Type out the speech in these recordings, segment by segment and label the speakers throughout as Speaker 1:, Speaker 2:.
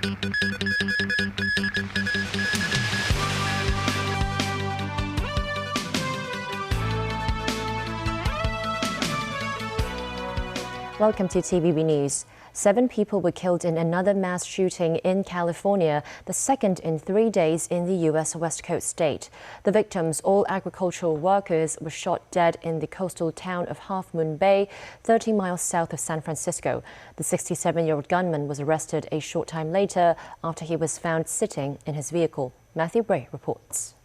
Speaker 1: Welcome to TVB News. 7 people were killed in another mass shooting in California, the second in 3 days in the U.S. West Coast state. The victims, all agricultural workers, were shot dead in the coastal town of Half Moon Bay, 30 miles south of San Francisco. The 67-year-old gunman was arrested a short time later after he was found sitting in his vehicle. Matthew Bray reports.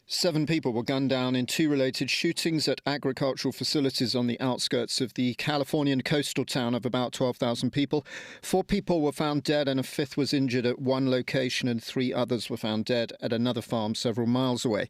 Speaker 2: 7 people were gunned down in 2 related shootings at agricultural facilities on the outskirts of the Californian coastal town of about 12,000 people. 4 people were found dead and a 5th was injured at one location, and 3 others were found dead at another farm several miles away.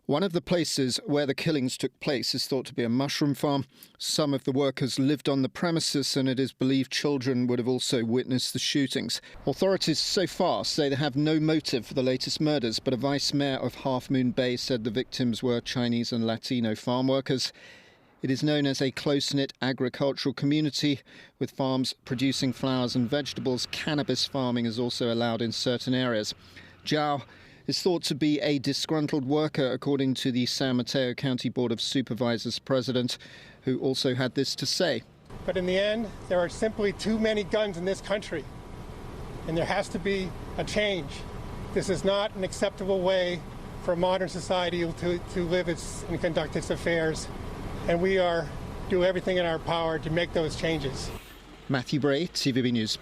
Speaker 2: One of the places where the killings took place is thought to be a mushroom farm. Some of the workers lived on the premises, and it is believed children would have also witnessed the shootings. Authorities so far say they have no motive for the latest murders, but a vice mayor of Half Moon Bay said the victims were Chinese and Latino farm workers. It is known as a close-knit agricultural community, with farms producing flowers and vegetables. Cannabis farming is also allowed in certain areas. Zhao is thought to be a disgruntled worker, according to the San Mateo County Board of Supervisors president, who also had this to say.
Speaker 3: But in the end, there are simply too many guns in this country, and there has to be a change. This is not an acceptable way for a modern society to live and conduct its affairs, and we are do everything in our power to make those changes.
Speaker 2: Matthew Bray, TVB News.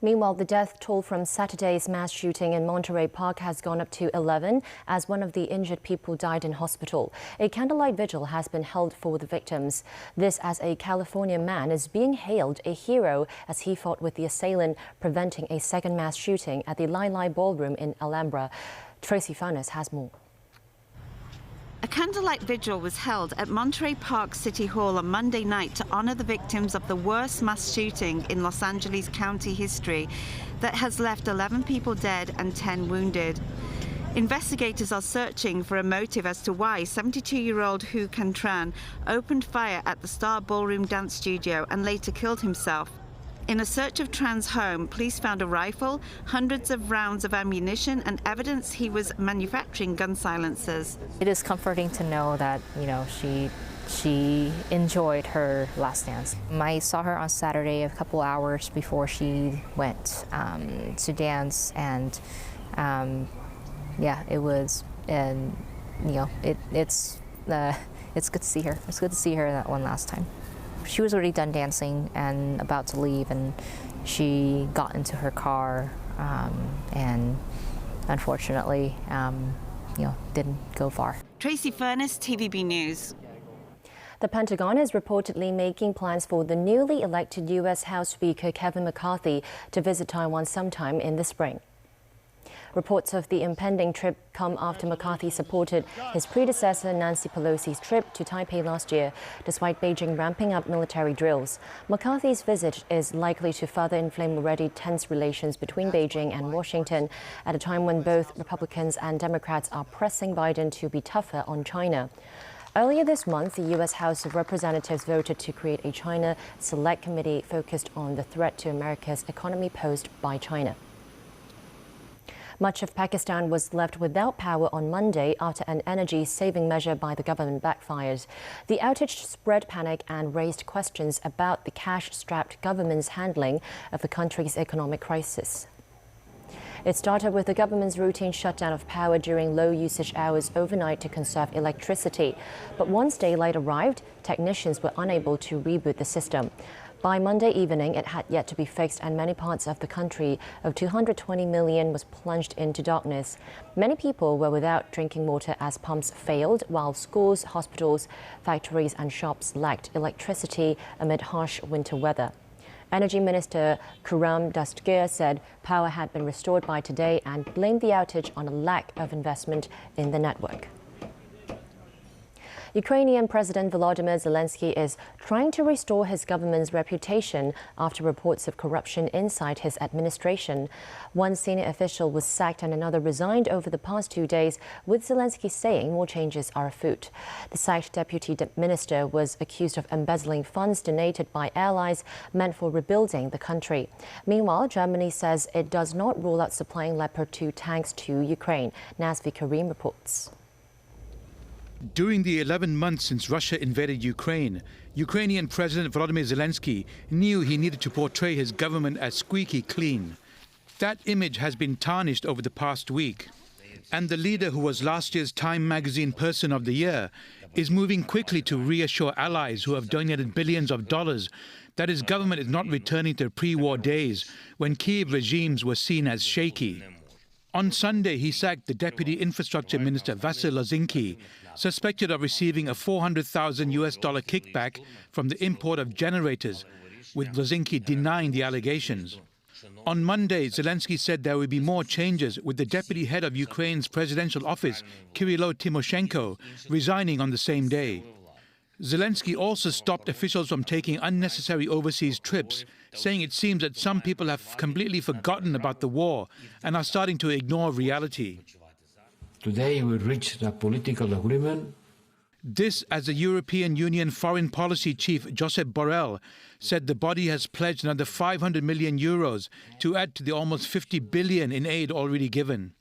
Speaker 1: Meanwhile, the death toll from Saturday's mass shooting in Monterey Park has gone up to 11 as one of the injured people died in hospital. A candlelight vigil has been held for the victims. This as a California man is being hailed a hero as he fought with the assailant, preventing a second mass shooting at the Lai Lai Ballroom in Alhambra. Tracy Furness has more.
Speaker 4: A candlelight vigil was held at Monterey Park City Hall on Monday night to honor the victims of the worst mass shooting in Los Angeles County history that has left 11 people dead and 10 wounded. Investigators are searching for a motive as to why 72-year-old Hu Cantran opened fire at the Star Ballroom dance studio and later killed himself. In a search of Tran's home, police found a rifle, hundreds of rounds of ammunition, and evidence he was manufacturing gun silencers.
Speaker 5: It is comforting to know that, she enjoyed her last dance. I saw her on Saturday a couple hours before she went to dance, and it was, it's good to see her. It's good to see her that one last time. She was already done dancing and about to leave, and she got into her car and unfortunately, didn't go far.
Speaker 4: Tracy Furness, TVB News.
Speaker 1: The Pentagon is reportedly making plans for the newly elected U.S. House Speaker Kevin McCarthy to visit Taiwan sometime in the spring. Reports of the impending trip come after McCarthy supported his predecessor Nancy Pelosi's trip to Taipei last year, despite Beijing ramping up military drills. McCarthy's visit is likely to further inflame already tense relations between Beijing and Washington at a time when both Republicans and Democrats are pressing Biden to be tougher on China. Earlier this month, the U.S. House of Representatives voted to create a China Select Committee focused on the threat to America's economy posed by China. Much of Pakistan was left without power on Monday after an energy-saving measure by the government backfired. The outage spread panic and raised questions about the cash-strapped government's handling of the country's economic crisis. It started with the government's routine shutdown of power during low-usage hours overnight to conserve electricity. But once daylight arrived, technicians were unable to reboot the system. By Monday evening, it had yet to be fixed, and many parts of the country of 220 million was plunged into darkness. Many people were without drinking water as pumps failed, while schools, hospitals, factories and shops lacked electricity amid harsh winter weather. Energy Minister Khurram Dastgir said power had been restored by today and blamed the outage on a lack of investment in the network. Ukrainian President Volodymyr Zelensky is trying to restore his government's reputation after reports of corruption inside his administration. One senior official was sacked and another resigned over the past 2 days, with Zelensky saying more changes are afoot. The sacked deputy minister was accused of embezzling funds donated by allies meant for rebuilding the country. Meanwhile, Germany says it does not rule out supplying Leopard 2 tanks to Ukraine. Nazvi Karim reports.
Speaker 6: During the 11 months since Russia invaded Ukraine, Ukrainian President Volodymyr Zelensky knew he needed to portray his government as squeaky clean. That image has been tarnished over the past week. And the leader, who was last year's Time magazine Person of the Year, is moving quickly to reassure allies who have donated billions of dollars that his government is not returning to pre-war days when Kyiv regimes were seen as shaky. On Sunday, he sacked the Deputy Infrastructure Minister Vasyl Lozinski, suspected of receiving a $400,000 kickback from the import of generators, with Lozinski denying the allegations. On Monday, Zelensky said there will be more changes, with the deputy head of Ukraine's presidential office, Kyrylo Tymoshenko, resigning on the same day. Zelensky also stopped officials from taking unnecessary overseas trips, saying it seems that some people have completely forgotten about the war and are starting to ignore reality.
Speaker 7: Today we reached a political agreement.
Speaker 6: This, as the European Union Foreign Policy Chief Josep Borrell said the body has pledged another 500 million euros to add to the almost 50 billion in aid already given.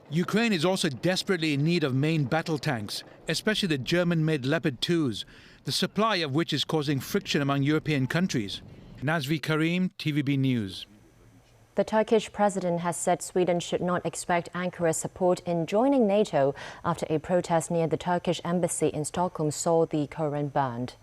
Speaker 6: Ukraine is also desperately in need of main battle tanks, especially the German-made Leopard 2s, the supply of which is causing friction among European countries. Nazvi Karim, TVB News.
Speaker 1: The Turkish president has said Sweden should not expect Ankara's support in joining NATO after a protest near the Turkish embassy in Stockholm saw the Quran burned.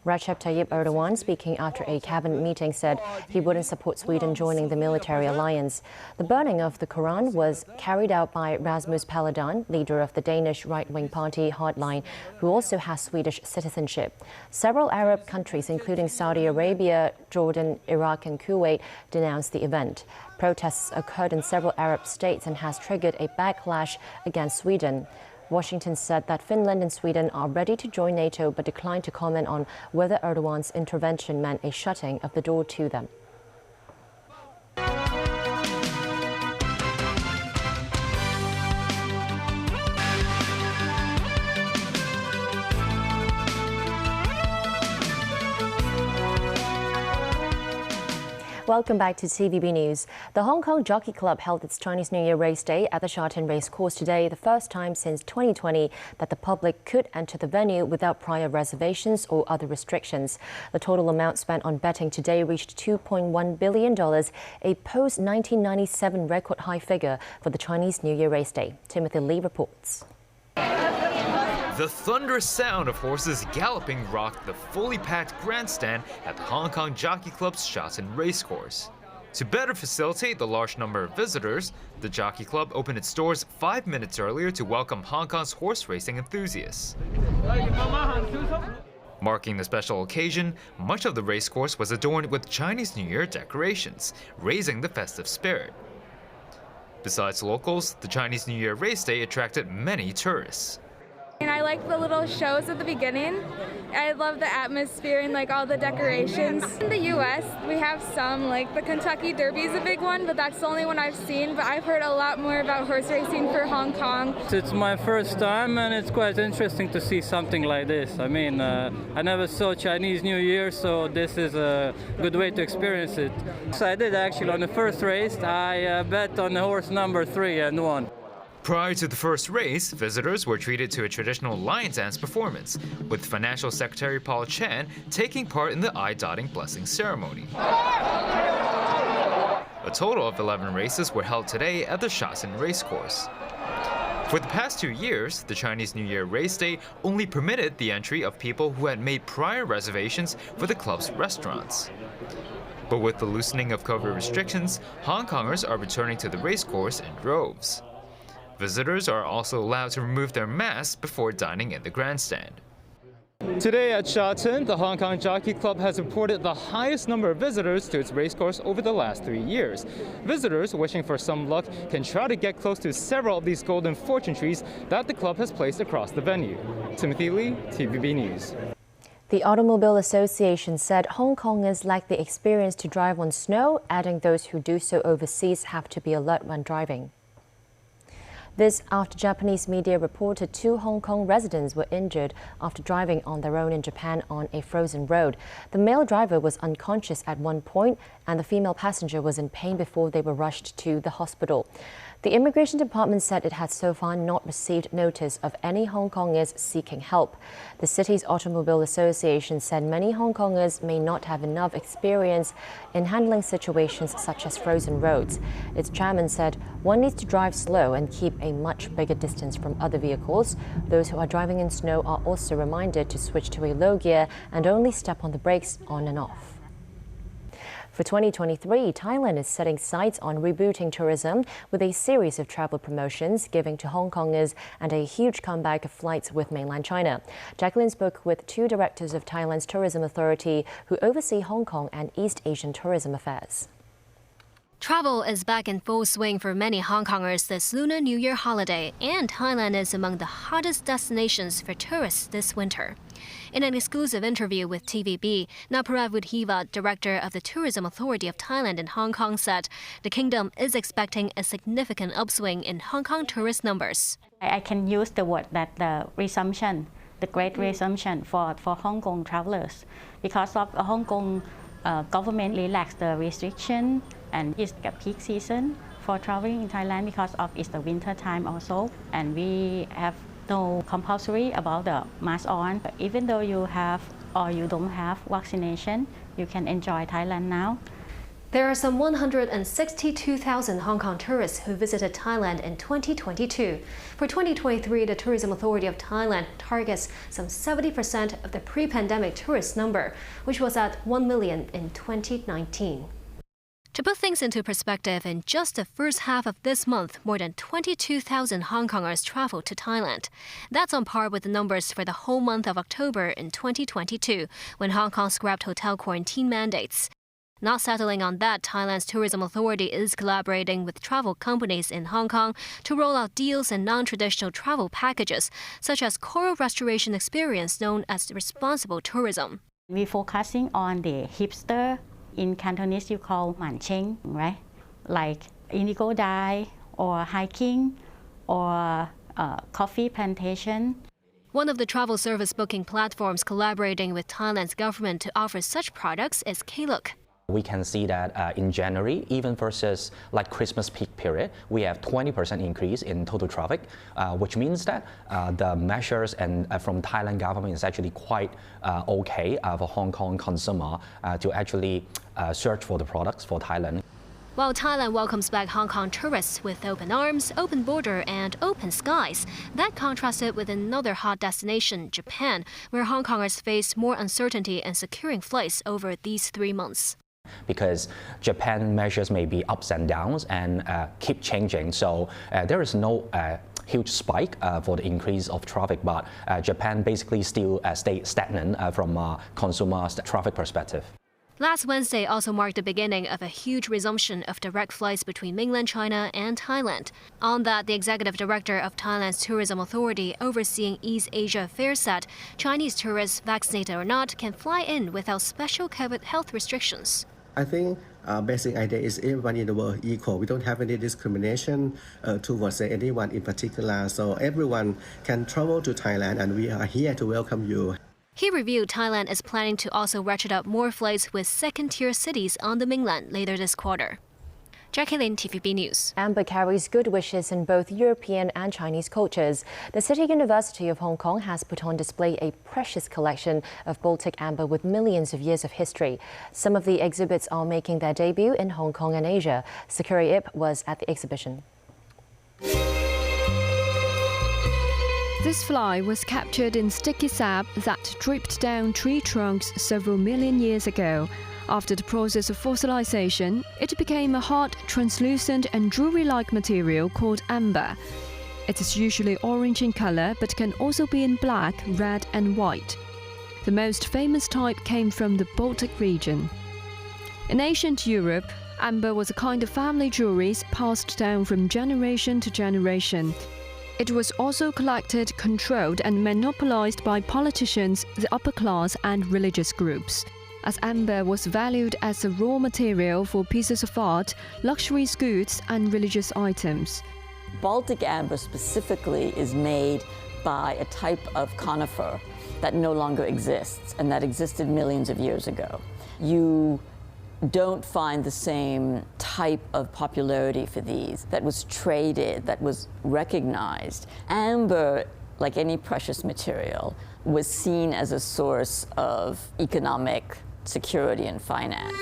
Speaker 1: Recep Tayyip Erdogan, speaking after a cabinet meeting, said he wouldn't support Sweden joining the military alliance. The burning of the Quran was carried out by Rasmus Paludan, leader of the Danish right-wing party Hardline, who also has Swedish citizenship. Several Arab countries, including Saudi Arabia, Jordan, Iraq and Kuwait, denounced the event. Protests occurred in several Arab states and has triggered a backlash against Sweden. Washington said that Finland and Sweden are ready to join NATO but declined to comment on whether Erdogan's intervention meant a shutting of the door to them. Welcome back to TVB News. The Hong Kong Jockey Club held its Chinese New Year race day at the Sha Tin Racecourse today, the first time since 2020 that the public could enter the venue without prior reservations or other restrictions. The total amount spent on betting today reached $2.1 billion, a post-1997 record high figure for the Chinese New Year race day. Timothy Lee reports.
Speaker 8: The thunderous sound of horses galloping rocked the fully packed grandstand at the Hong Kong Jockey Club's Sha Tin Racecourse. To better facilitate the large number of visitors, the Jockey Club opened its doors 5 minutes earlier to welcome Hong Kong's horse racing enthusiasts. Marking the special occasion, much of the racecourse was adorned with Chinese New Year decorations, raising the festive spirit. Besides locals, the Chinese New Year race day attracted many tourists.
Speaker 9: And I like the little shows at the beginning. I love the atmosphere and like all the decorations. In the US, we have some, like the Kentucky Derby is a big one, but that's the only one I've seen. But I've heard a lot more about horse racing for Hong Kong.
Speaker 10: It's my first time and it's quite interesting to see something like this. I mean, I never saw Chinese New Year, so this is a good way to experience it. So I did actually on the first race, I bet on the horse number 3 and won.
Speaker 8: Prior to the first race, visitors were treated to a traditional lion dance performance, with Financial Secretary Paul Chan taking part in the eye-dotting blessing ceremony. A total of 11 races were held today at the Sha Tin Racecourse. For the past 2 years, the Chinese New Year race day only permitted the entry of people who had made prior reservations for the club's restaurants. But with the loosening of COVID restrictions, Hong Kongers are returning to the racecourse in droves. Visitors are also allowed to remove their masks before dining in the grandstand. Today at Shotton, the Hong Kong Jockey Club has reported the highest number of visitors to its racecourse over the last 3 years. Visitors wishing for some luck can try to get close to several of these golden fortune trees that the club has placed across the venue. Timothy Lee, TVB News.
Speaker 1: The Automobile Association said Hong Kongers lack the experience to drive on snow, adding those who do so overseas have to be alert when driving. This after Japanese media reported 2 Hong Kong residents were injured after driving on their own in Japan on a frozen road. The male driver was unconscious at one point and the female passenger was in pain before they were rushed to the hospital. The Immigration Department said it had so far not received notice of any Hong Kongers seeking help. The city's Automobile Association said many Hong Kongers may not have enough experience in handling situations such as frozen roads. Its chairman said one needs to drive slow and keep a much bigger distance from other vehicles. Those who are driving in snow are also reminded to switch to a low gear and only step on the brakes on and off. For 2023, Thailand is setting sights on rebooting tourism with a series of travel promotions giving to Hong Kongers and a huge comeback of flights with mainland China. Jacqueline spoke with 2 directors of Thailand's tourism authority who oversee Hong Kong and East Asian tourism affairs.
Speaker 11: Travel is back in full swing for many Hong Kongers this Lunar New Year holiday, and Thailand is among the hottest destinations for tourists this winter. In an exclusive interview with TVB, Naparav Woodhiva, director of the Tourism Authority of Thailand in Hong Kong, said the kingdom is expecting a significant upswing in Hong Kong tourist numbers.
Speaker 12: I can use the word that the resumption, the great resumption for Hong Kong travelers, because of the Hong Kong government relaxed the restriction and it's a peak season for traveling in Thailand because of it's the winter time also, and we have no compulsory about the mask on. Even though you have or you don't have vaccination, you can enjoy Thailand now.
Speaker 11: There are some 162,000 Hong Kong tourists who visited Thailand in 2022. For 2023, the Tourism Authority of Thailand targets some 70% of the pre-pandemic tourist number, which was at 1 million in 2019. To put things into perspective, in just the first half of this month, more than 22,000 Hong Kongers traveled to Thailand. That's on par with the numbers for the whole month of October in 2022, when Hong Kong scrapped hotel quarantine mandates. Not settling on that, Thailand's Tourism Authority is collaborating with travel companies in Hong Kong to roll out deals and non-traditional travel packages, such as coral restoration experience known as responsible tourism.
Speaker 12: We're focusing on the hipster. In Cantonese, you call man cheng, right? Like indigo dye or hiking or coffee plantation.
Speaker 11: One of the travel service booking platforms collaborating with Thailand's government to offer such products is Klook.
Speaker 13: We can see that in January, even versus like Christmas peak period, we have 20% increase in total traffic, which means that the measures and from Thailand government is actually quite okay for Hong Kong consumer to actually search for the products for Thailand.
Speaker 11: While Thailand welcomes back Hong Kong tourists with open arms, open border, and open skies, that contrasted with another hot destination, Japan, where Hong Kongers face more uncertainty in securing flights over these 3 months.
Speaker 13: Because Japan measures may be ups and downs and keep changing, so there is no huge spike for the increase of traffic, but Japan basically still stay stagnant from a consumer's traffic perspective.
Speaker 11: Last Wednesday also marked the beginning of a huge resumption of direct flights between mainland China and Thailand. On that, the executive director of Thailand's Tourism Authority overseeing East Asia Affairs said Chinese tourists, vaccinated or not, can fly in without special COVID health restrictions.
Speaker 14: I think basic idea is everyone in the world equal. We don't have any discrimination towards anyone in particular. So everyone can travel to Thailand and we are here to welcome you.
Speaker 11: He reviewed Thailand is planning to also ratchet up more flights with second-tier cities on the mainland later this quarter. Jackie Lin, TVB News.
Speaker 1: Amber carries good wishes in both European and Chinese cultures. The City University of Hong Kong has put on display a precious collection of Baltic amber with millions of years of history. Some of the exhibits are making their debut in Hong Kong and Asia. Sakura Ip was at the exhibition.
Speaker 15: This fly was captured in sticky sap that dripped down tree trunks several million years ago. After the process of fossilization, it became a hard, translucent and jewelry-like material called amber. It is usually orange in color but can also be in black, red and white. The most famous type came from the Baltic region. In ancient Europe, amber was a kind of family jewelry passed down from generation to generation. It was also collected, controlled and monopolized by politicians, the upper class and religious groups, as amber was valued as a raw material for pieces of art, luxury goods and religious items.
Speaker 16: Baltic amber specifically is made by a type of conifer that no longer exists and that existed millions of years ago. You don't find the same type of popularity for these that was traded, that was recognized. Amber, like any precious material, was seen as a source of economic security and finance.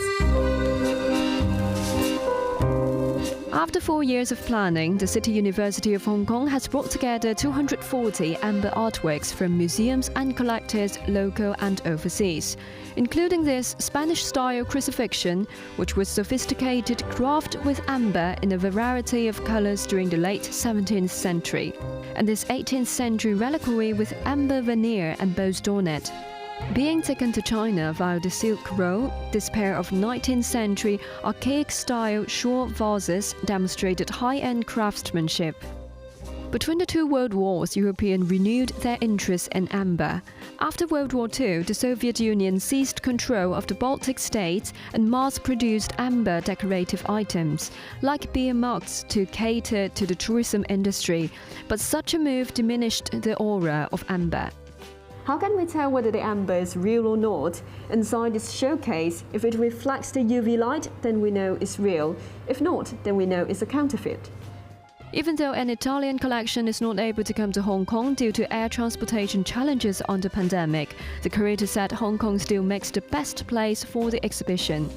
Speaker 15: After 4 years of planning, the City University of Hong Kong has brought together 240 amber artworks from museums and collectors, local and overseas, including this Spanish-style crucifixion, which was sophisticated crafted with amber in a variety of colors during the late 17th century, and this 18th century reliquary with amber veneer embossed on it. Being taken to China via the Silk Road, this pair of 19th century archaic-style short vases demonstrated high-end craftsmanship. Between the two world wars, Europeans renewed their interest in amber. After World War II, the Soviet Union seized control of the Baltic states and mass-produced amber decorative items, like beer mugs, to cater to the tourism industry. But such a move diminished the aura of amber.
Speaker 17: How can we tell whether the amber is real or not? Inside this showcase, if it reflects the UV light, then we know it's real. If not, then we know it's a counterfeit.
Speaker 15: Even though an Italian collection is not able to come to Hong Kong due to air transportation challenges on the pandemic, the curator said Hong Kong still makes the best place for the exhibition.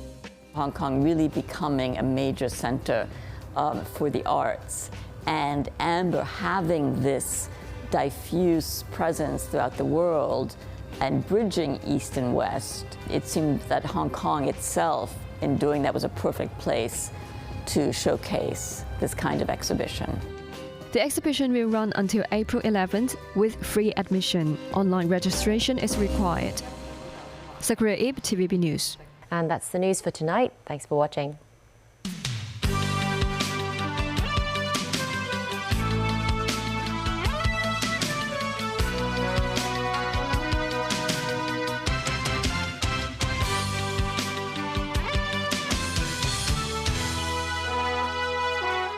Speaker 16: Hong Kong really becoming a major center for the arts, and amber having this diffuse presence throughout the world and bridging East and West, it seemed that Hong Kong itself, in doing that, was a perfect place to showcase this kind of exhibition.
Speaker 15: The exhibition will run until April 11th with free admission. Online registration is required. Sakura Ib, TVB News.
Speaker 1: And that's the news for tonight. Thanks for watching.